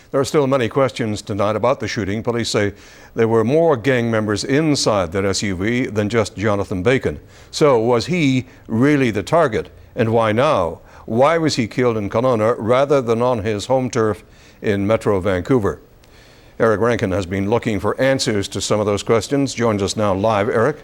There are still many questions tonight about the shooting. Police say there were more gang members inside that SUV than just Jonathan Bacon. So was he really the target? And why now? Why was he killed in Kelowna rather than on his home turf in Metro Vancouver? Eric Rankin has been looking for answers to some of those questions. Joins us now live. Eric?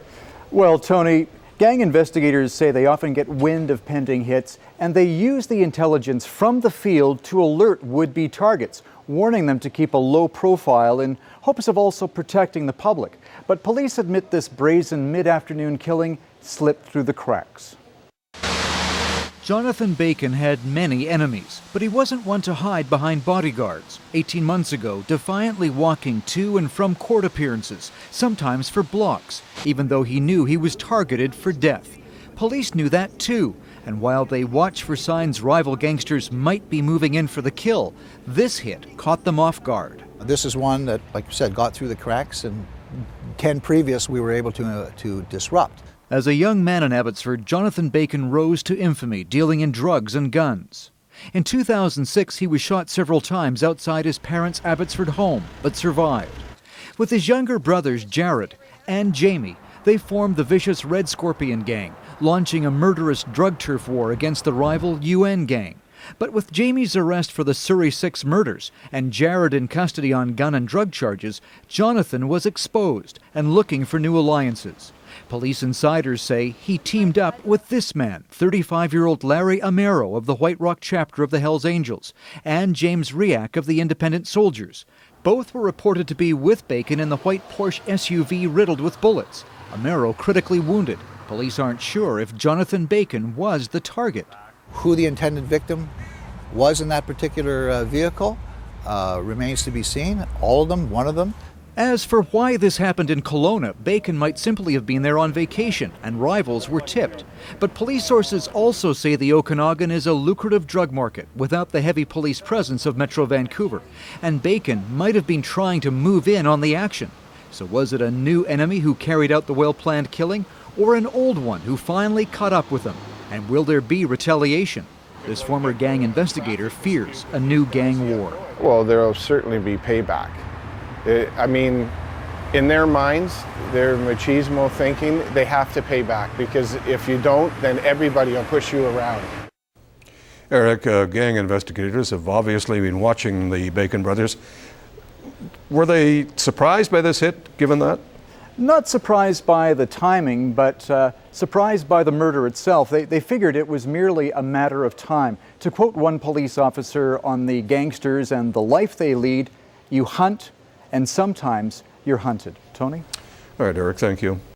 Well, Tony, gang investigators say they often get wind of pending hits, and they use the intelligence from the field to alert would-be targets, warning them to keep a low profile in hopes of also protecting the public. But police admit this brazen mid-afternoon killing slipped through the cracks. Jonathan Bacon had many enemies, but he wasn't one to hide behind bodyguards. 18 months ago, defiantly walking to and from court appearances, sometimes for blocks, even though he knew he was targeted for death. Police knew that too, and while they watched for signs rival gangsters might be moving in for the kill, this hit caught them off guard. This is one that, like you said, got through the cracks, and 10 previous we were able to disrupt. As a young man in Abbotsford, Jonathan Bacon rose to infamy, dealing in drugs and guns. In 2006, he was shot several times outside his parents' Abbotsford home, but survived. With his younger brothers, Jared and Jamie, they formed the vicious Red Scorpion gang, launching a murderous drug turf war against the rival UN gang. But with Jamie's arrest for the Surrey 6 murders and Jared in custody on gun and drug charges, Jonathan was exposed and looking for new alliances. Police insiders say he teamed up with this man, 35-year-old Larry Amero of the White Rock chapter of the Hells Angels, and James Riak of the Independent Soldiers. Both were reported to be with Bacon in the white Porsche SUV riddled with bullets. Amero critically wounded. Police aren't sure if Jonathan Bacon was the target. Who the intended victim was in that particular vehicle remains to be seen. All of them, one of them. As for why this happened in Kelowna, Bacon might simply have been there on vacation and rivals were tipped. But police sources also say the Okanagan is a lucrative drug market without the heavy police presence of Metro Vancouver. And Bacon might have been trying to move in on the action. So was it a new enemy who carried out the well-planned killing, or an old one who finally caught up with him? And will there be retaliation? This former gang investigator fears a new gang war. Well, there will certainly be payback. I mean, in their minds, their machismo thinking, they have to pay back, because if you don't, then everybody will push you around. Eric, gang investigators have obviously been watching the Bacon brothers. Were they surprised by this hit, given that? Not surprised by the timing, but surprised by the murder itself. They figured it was merely a matter of time. To quote one police officer on the gangsters and the life they lead, you hunt, and sometimes you're hunted. Tony? All right, Eric, thank you.